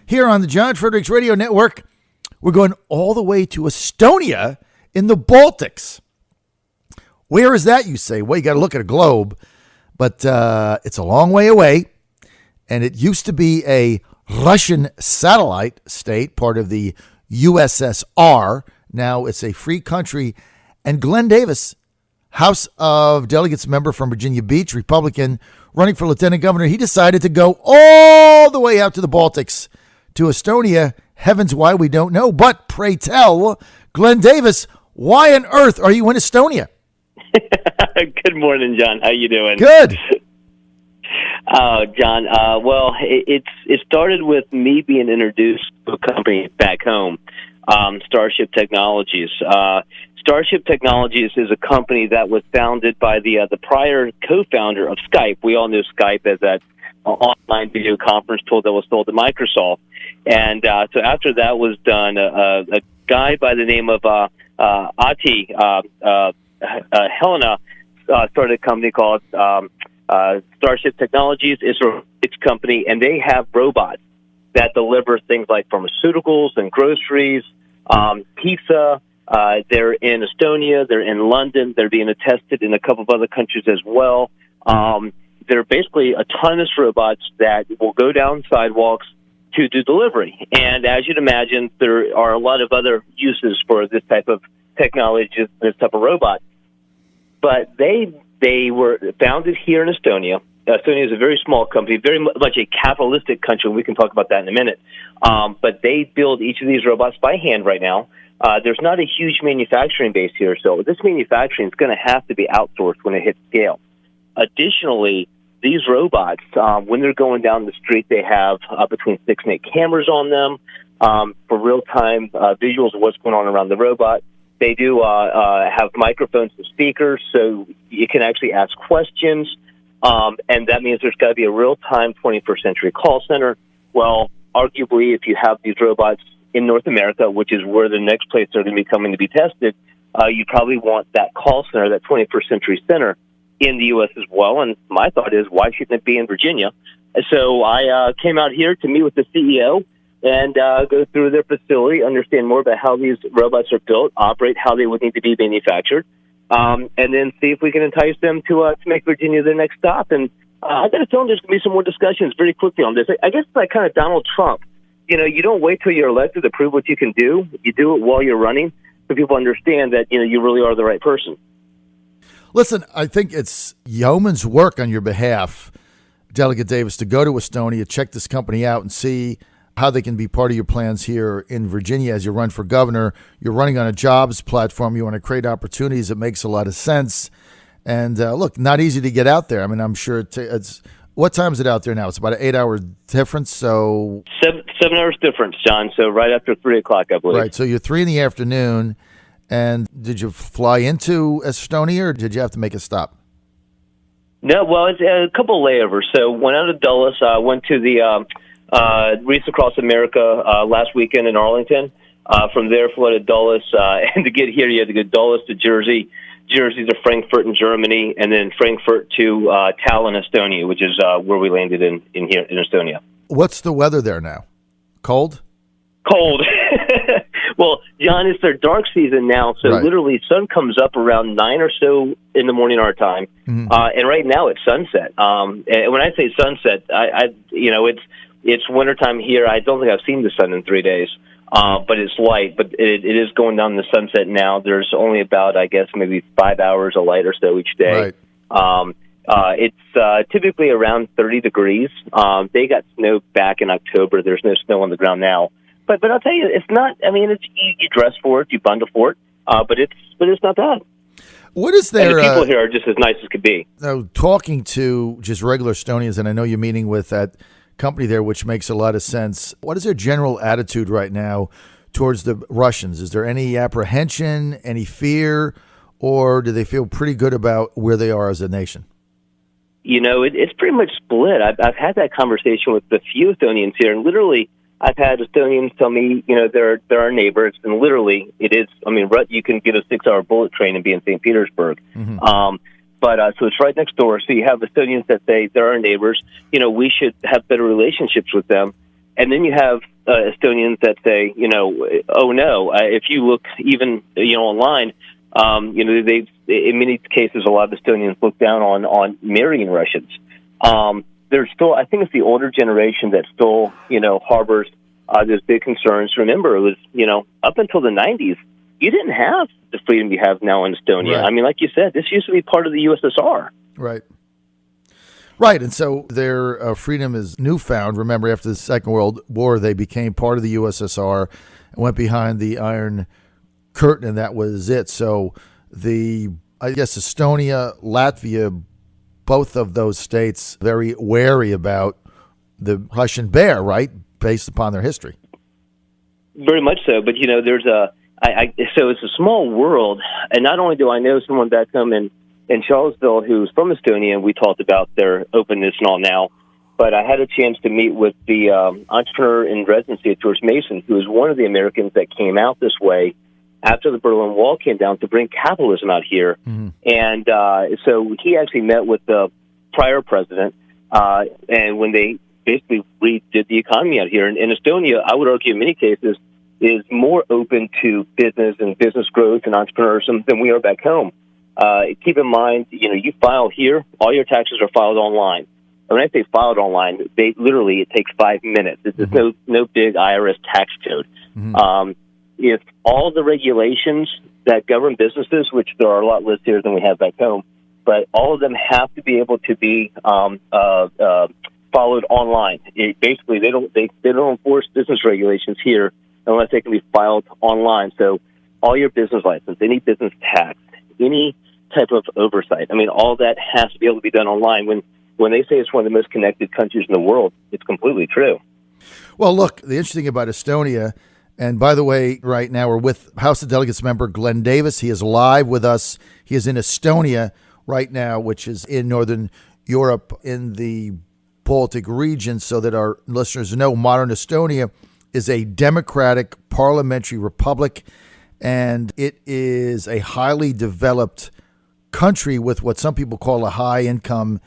here on the John Fredericks Radio Network. We're going all the way to Estonia in the Baltics. Where is that, you say? Well, you got to look at a globe, but it's a long way away, and it used to be a Russian satellite state, part of the USSR. Now it's a free country, and Glenn Davis, House of Delegates member from Virginia Beach, Republican, running for lieutenant governor, he decided to go all the way out to the Baltics, to Estonia. Heavens, why, we don't know. But pray tell, Glenn Davis, why on earth are you in Estonia? Good morning, John. How you doing? Good. John, well, it started with me being introduced to a company back home, Starship Technologies. Starship Technologies is a company that was founded by the prior co-founder of Skype. We all knew Skype as that online video conference tool that was sold to Microsoft. And so after that was done, a guy by the name of Ati Helena started a company called Starship Technologies. It's a company, and they have robots that deliver things like pharmaceuticals and groceries, pizza. They're in Estonia. They're in London. They're being tested in a couple of other countries as well. They're basically autonomous robots that will go down sidewalks to do delivery. And as you'd imagine, there are a lot of other uses for this type of technology, this type of robot. But they were founded here in Estonia. Estonia is a very small company, very much a capitalistic country. We can talk about that in a minute. But they build each of these robots by hand right now. There's not a huge manufacturing base here, so this manufacturing is going to have to be outsourced when it hits scale. Additionally, these robots, when they're going down the street, they have between 6 and 8 cameras on them for real-time visuals of what's going on around the robot. They do have microphones and speakers, so you can actually ask questions, and that means there's got to be a real-time 21st century call center. Well, arguably, if you have these robots in North America, which is where the next place they're going to be coming to be tested, you probably want that call center, that 21st century center, in the U.S. as well. And my thought is, why shouldn't it be in Virginia? So I came out here to meet with the CEO and go through their facility, understand more about how these robots are built, operate, how they would need to be manufactured, and then see if we can entice them to make Virginia their next stop. And I got a feeling there's going to be some more discussions very quickly on this. I guess it's like kind of Donald Trump. You know, you don't wait till you're elected to prove what you can do. You do it while you're running, so people understand that, you know, you really are the right person. Listen, I think it's yeoman's work on your behalf, Delegate Davis, to go to Estonia, check this company out, and see how they can be part of your plans here in Virginia as you run for governor. You're running on a jobs platform. You want to create opportunities. It makes a lot of sense. And look, not easy to get out there. I mean, I'm sure it's what time is it out there now? It's about an 8-hour difference. So 7 hours difference, John. So right after 3 o'clock, I believe. Right. So you're 3 p.m. And did you fly into Estonia, or did you have to make a stop? No, well, it's a couple of layovers. So went out of Dulles, went to the Wreaths Across America last weekend in Arlington. From there, flew to Dulles, and to get here, you had to go Dulles to Jersey, Jersey to Frankfurt in Germany, and then Frankfurt to Tallinn, Estonia, which is where we landed in here in Estonia. What's the weather there now? Cold? Cold. Well, John, it's their dark season now, so right. Literally sun comes up around 9 or so in the morning our time, and right now it's sunset. And when I say sunset, I it's wintertime here. I don't think I've seen the sun in 3 days, but it's light. But it is going down the sunset now. There's only about, I guess, maybe 5 hours of light or so each day. Right. It's typically around 30 degrees. They got snow back in October. There's no snow on the ground now. But I'll tell you, it's not. I mean, you dress for it, you bundle for it, but it's not bad. What is there? And the people here are just as nice as could be. Now, talking to just regular Estonians, and I know you're meeting with that company there, which makes a lot of sense. What is their general attitude right now towards the Russians? Is there any apprehension, any fear, or do they feel pretty good about where they are as a nation? You know, it's pretty much split. I've had that conversation with a few Estonians here, and literally, I've had Estonians tell me, you know, they're our neighbors, and literally, it is. I mean, you can get a 6-hour bullet train and be in St. Petersburg. Mm-hmm. So it's right next door. So you have Estonians that say they're our neighbors. You know, we should have better relationships with them. And then you have Estonians that say, oh no. If you look even, online, they in many cases, a lot of Estonians look down on marrying Russians. There's still, I think it's the older generation that still, harbors those big concerns. Remember, it was, up until the 90s, you didn't have the freedom you have now in Estonia. Right. I mean, like you said, this used to be part of the USSR. Right. Right, and so their freedom is newfound. Remember, after the Second World War, they became part of the USSR and went behind the Iron Curtain, and that was it. So I guess Estonia, Latvia, both of those states very wary about the Russian bear, right, based upon their history. Very much so, but there's so it's a small world, and not only do I know someone back home in Charlottesville who's from Estonia, and we talked about their openness and all now, but I had a chance to meet with the entrepreneur in residency at George Mason, who is one of the Americans that came out this way after the Berlin Wall came down to bring capitalism out here. Mm-hmm. And so he actually met with the prior president, and when they basically redid the economy out here. And Estonia, I would argue in many cases, is more open to business and business growth and entrepreneurship than we are back home. Keep in mind, you file here, all your taxes are filed online. And when I say filed online, it takes 5 minutes. There's mm-hmm. no big IRS tax code. Mm-hmm. If all the regulations that govern businesses, which there are a lot less here than we have back home, but all of them have to be able to be followed online. Basically, they don't enforce business regulations here unless they can be filed online. So all your business license, any business tax, any type of oversight, all that has to be able to be done online. When they say it's one of the most connected countries in the world, it's completely true. Well, look, the interesting thing about Estonia, and by the way, right now we're with House of Delegates member Glenn Davis. He is live with us. He is in Estonia right now, which is in Northern Europe in the Baltic region, so that our listeners know modern Estonia is a democratic parliamentary republic, and it is a highly developed country with what some people call a high-income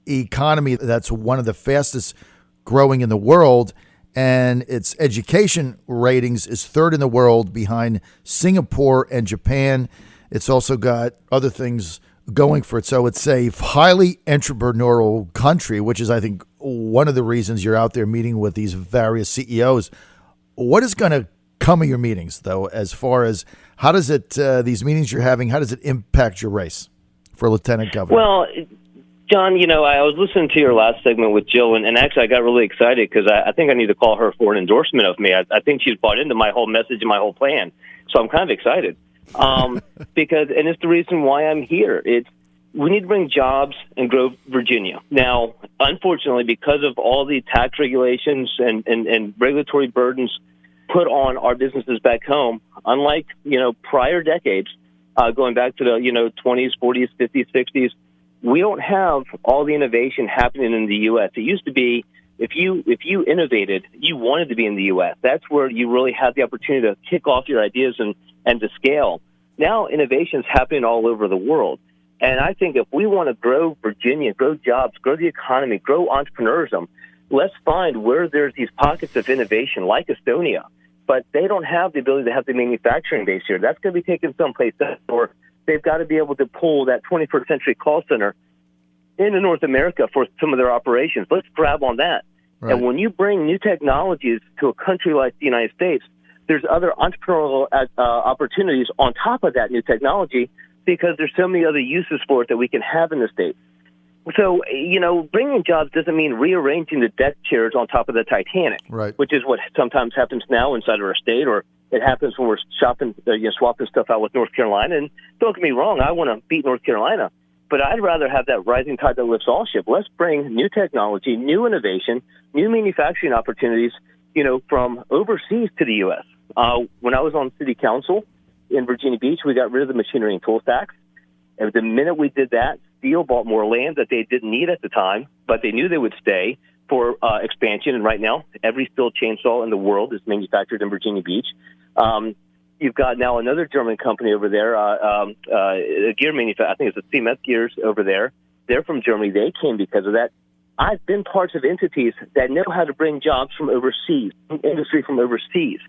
economy that's one of the fastest growing in the world, and its education ratings is third in the world behind Singapore and Japan. It's also got other things going for it. So it's a highly entrepreneurial country, which is, I think, one of the reasons you're out there meeting with these various CEOs. What is going to come of your meetings, though, as far as how does it, these meetings you're having, how does it impact your race for lieutenant governor? Well, John, I was listening to your last segment with Jill, and actually I got really excited because I think I need to call her for an endorsement of me. I think she's bought into my whole message and my whole plan. So I'm kind of excited because it's the reason why I'm here. We need to bring jobs and grow Virginia. Now, unfortunately, because of all the tax regulations and regulatory burdens put on our businesses back home, unlike, prior decades, going back to the, 20s, 40s, 50s, 60s, we don't have all the innovation happening in the U.S. It used to be if you innovated, you wanted to be in the U.S. That's where you really had the opportunity to kick off your ideas and to scale. Now innovation is happening all over the world. And I think if we want to grow Virginia, grow jobs, grow the economy, grow entrepreneurism, let's find where there's these pockets of innovation like Estonia. But they don't have the ability to have the manufacturing base here. That's going to be taken someplace else, or they've got to be able to pull that 21st century call center into North America for some of their operations. Let's grab on that. Right. And when you bring new technologies to a country like the United States, there's other entrepreneurial opportunities on top of that new technology because there's so many other uses for it that we can have in the States. So, bringing jobs doesn't mean rearranging the deck chairs on top of the Titanic, right, which is what sometimes happens now inside of our state, or it happens when we're swapping stuff out with North Carolina. And don't get me wrong, I want to beat North Carolina, but I'd rather have that rising tide that lifts all ship. Let's bring new technology, new innovation, new manufacturing opportunities, from overseas to the U.S. When I was on city council in Virginia Beach, we got rid of the machinery and tools tax. And the minute we did that, Steel bought more land that they didn't need at the time, but they knew they would stay for expansion. And right now, every steel chainsaw in the world is manufactured in Virginia Beach. You've got now another German company over there, a gear manufacturer. I think it's the CMS Gears over there. They're from Germany. They came because of that I've been parts of entities that know how to bring jobs from overseas, industry from overseas.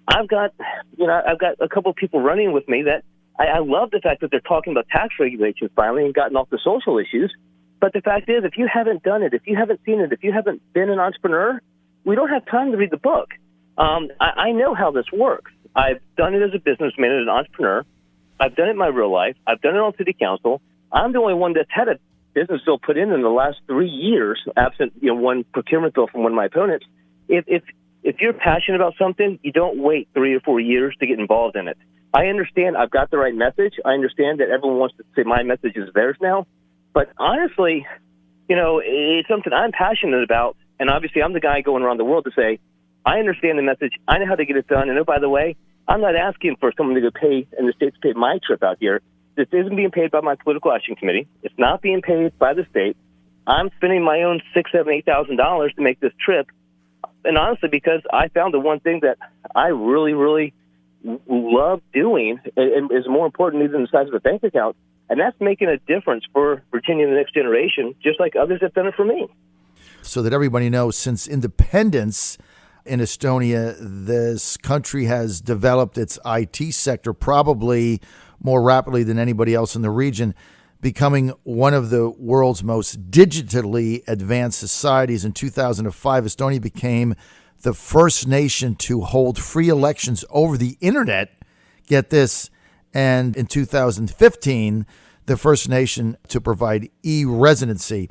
I've got a couple of people running with me that I love the fact that they're talking about tax regulations finally and gotten off the social issues. But the fact is, if you haven't done it, if you haven't seen it, if you haven't been an entrepreneur, we don't have time to read the book. I know how this works. I've done it as a businessman, as an entrepreneur. I've done it in my real life. I've done it on city council. I'm the only one that's had a business bill put in the last 3 years, absent one procurement bill from one of my opponents. If you're passionate about something, you don't wait 3 or 4 years to get involved in it. I understand I've got the right message. I understand that everyone wants to say my message is theirs now. But honestly, it's something I'm passionate about. And obviously, I'm the guy going around the world to say, I understand the message. I know how to get it done. And oh, by the way, I'm not asking for someone to go pay and the state to pay my trip out here. This isn't being paid by my political action committee. It's not being paid by the state. I'm spending my own $6,000, $7,000, $8,000 to make this trip. And honestly, because I found the one thing that I really, really love doing and is more important even than the size of a bank account, and that's making a difference for Virginia and the next generation, just like others have done it for me. So that everybody knows, since independence in Estonia, this country has developed its IT sector probably more rapidly than anybody else in the region, becoming one of the world's most digitally advanced societies. In 2005, Estonia became the first nation to hold free elections over the internet. Get this. And in 2015, the first nation to provide e-residency.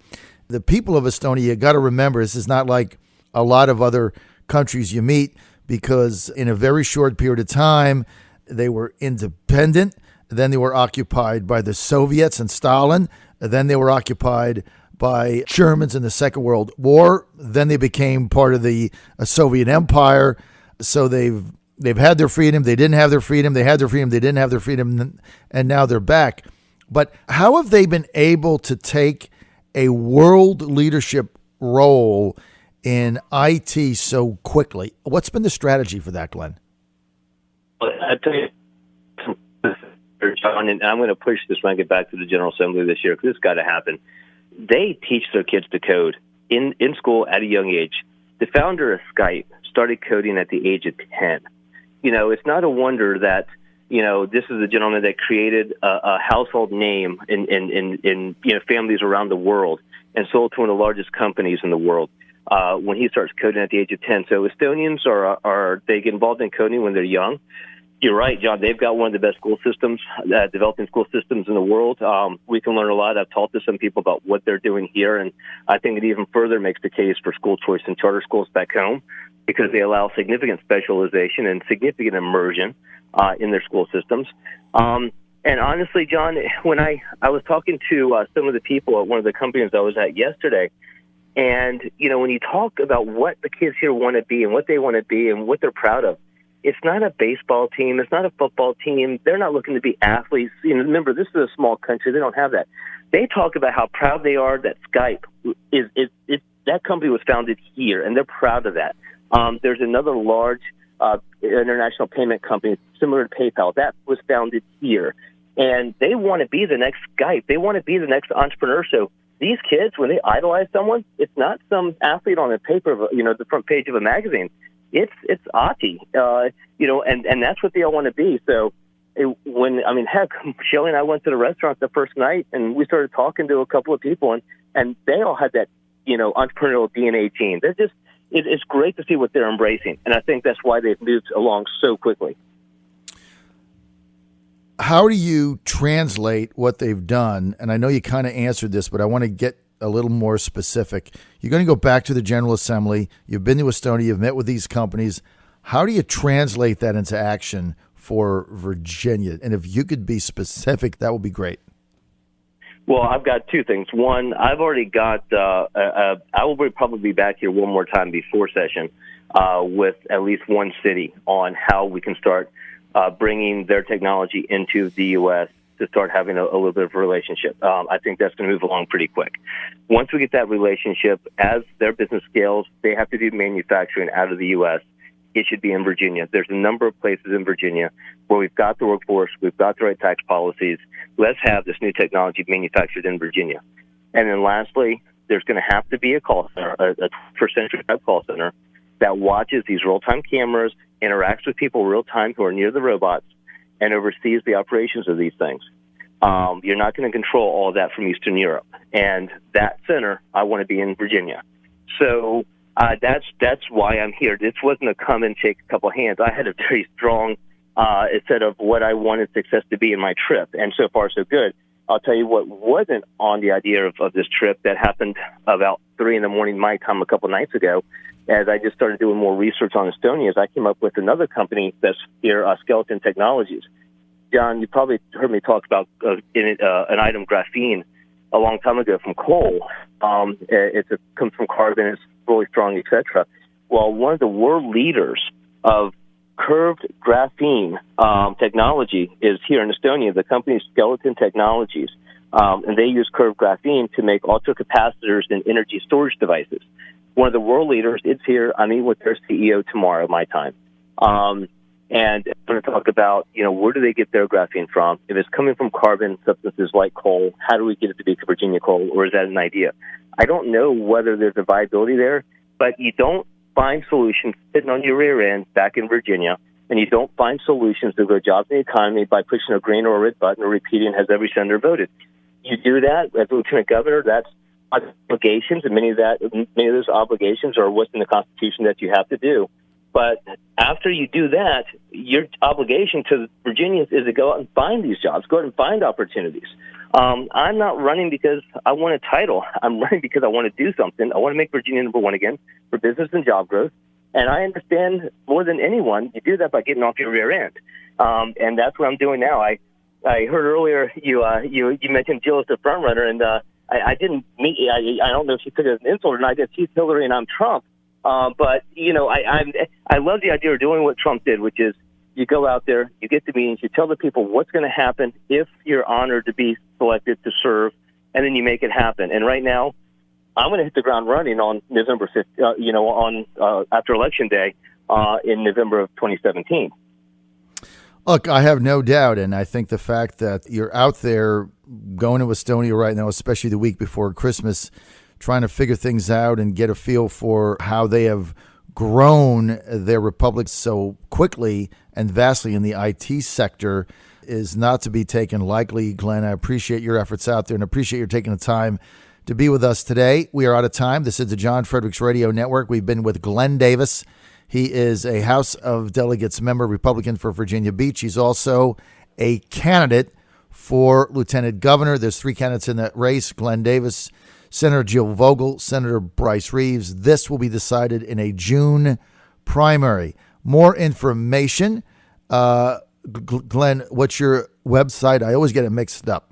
The people of Estonia, you got to remember, this is not like a lot of other countries you meet, because in a very short period of time, they were independent. Then they were occupied by the Soviets and Stalin. Then they were occupied by Germans in the Second World War. Then they became part of the Soviet Empire. So they've had their freedom. They didn't have their freedom. They had their freedom. They didn't have their freedom. And now they're back. But how have they been able to take a world leadership role in IT so quickly? What's been the strategy for that, Glenn? Well, I tell you, John, and I'm going to push this when I get back to the General Assembly this year, because it's got to happen. They teach their kids to code in school at a young age. The founder of Skype started coding at the age of 10. It's not a wonder that, this is a gentleman that created a household name in families around the world and sold to one of the largest companies in the world when he starts coding at the age of 10. So Estonians they get involved in coding when they're young. You're right, John. They've got one of the best school systems, developing school systems in the world. We can learn a lot. I've talked to some people about what they're doing here, and I think it even further makes the case for school choice and charter schools back home, because they allow significant specialization and significant immersion in their school systems. And honestly, John, when I was talking to some of the people at one of the companies I was at yesterday, and, when you talk about what the kids here want to be and what they want to be and what they're proud of, it's not a baseball team. It's not a football team. They're not looking to be athletes. Remember, this is a small country. They don't have that. They talk about how proud they are that Skype that company was founded here, and they're proud of that. There's another large international payment company similar to PayPal that was founded here, and they want to be the next Skype. They want to be the next entrepreneur. So these kids, when they idolize someone, it's not some athlete on the paper of the front page of a magazine. It's Ati, and that's what they all want to be. So heck, Shelly and I went to the restaurant the first night, and we started talking to a couple of people, and they all had that, entrepreneurial DNA gene. It's great to see what they're embracing, and I think that's why they've moved along so quickly. How do you translate what they've done? And I know you kind of answered this, but I want to get a little more specific. You're going to go back to the General Assembly. You've been to Estonia. You've met with these companies. How do you translate that into action for Virginia? And if you could be specific, that would be great. Well, I've got two things. One, I've already got, I will probably be back here one more time before session with at least one city on how we can start bringing their technology into the U.S. to start having a little bit of a relationship. I think that's going to move along pretty quick. Once we get that relationship, as their business scales, they have to do manufacturing out of the U.S. It should be in Virginia. There's a number of places in Virginia where we've got the workforce, we've got the right tax policies. Let's have this new technology manufactured in Virginia. And then lastly, there's going to have to be a call center, a first-century type call center that watches these real-time cameras, interacts with people real-time who are near the robots, and oversees the operations of these things. You're not going to control all of that from Eastern Europe. And that center, I want to be in Virginia. So that's why I'm here. This wasn't a come and shake a couple hands. I had a very strong set of what I wanted success to be in my trip, and so far so good. I'll tell you what wasn't on the idea of this trip that happened about 3 a.m. my time a couple nights ago. As I just started doing more research on Estonia, I came up with another company that's here, Skeleton Technologies. John, you probably heard me talk about an item, graphene, a long time ago from coal. Comes from carbon, it's really strong, etc. Well, one of the world leaders of curved graphene technology is here in Estonia. The company is Skeleton Technologies, and they use curved graphene to make ultracapacitors and energy storage devices. One of the world leaders is here. I meet with their CEO tomorrow, my time. And I'm going to talk about, where do they get their graphene from? If it's coming from carbon substances like coal, how do we get it to be Virginia coal, or is that an idea? I don't know whether there's a viability there, but you don't find solutions sitting on your rear end back in Virginia, and you don't find solutions to grow jobs in the economy by pushing a green or a red button or repeating has every senator voted. You do that as a lieutenant governor, that's obligations, and many of those obligations are what's in the Constitution that you have to do. But after you do that, your obligation to Virginians is to go out and find these jobs, go out and find opportunities. I'm not running because I want a title. I'm running because I want to do something. I want to make Virginia number one again for business and job growth. And I understand more than anyone, you do that by getting off your rear end. And that's what I'm doing now. I heard earlier you mentioned Jill as the front runner, and I didn't meet. I don't know if she took it as an insult or not. I guess she's Hillary and I'm Trump. But I love the idea of doing what Trump did, which is you go out there, you get the meetings, you tell the people what's going to happen if you're honored to be selected to serve, and then you make it happen. And right now, I'm going to hit the ground running on November 5th, after Election Day in November of 2017. Look, I have no doubt, and I think the fact that you're out there going to Estonia right now, especially the week before Christmas, trying to figure things out and get a feel for how they have grown their republic so quickly and vastly in the IT sector is not to be taken lightly. Glenn, I appreciate your efforts out there and appreciate your taking the time to be with us today. We are out of time. This is the John Fredericks Radio Network. We've been with Glenn Davis. He is a House of Delegates member, Republican for Virginia Beach. He's also a candidate for lieutenant governor. There's 3 candidates in that race: Glenn Davis, Senator Jill Vogel, Senator Bryce Reeves. This will be decided in a June primary. More information. Glenn, what's your website? I always get it mixed up.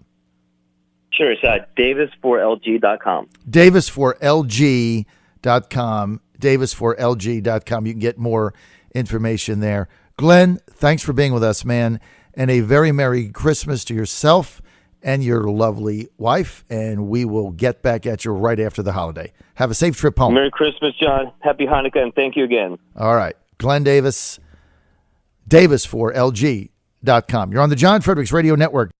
Sure, it's davis4lg.com. Davis4lg.com. Davis4lg.com. You can get more information there. Glenn, thanks for being with us, man, and a very Merry Christmas to yourself and your lovely wife, and we will get back at you right after the holiday. Have a safe trip home. Merry Christmas, John. Happy Hanukkah, and thank you again. All right. Glenn Davis, Davis4lg.com. You're on the John Fredericks Radio Network.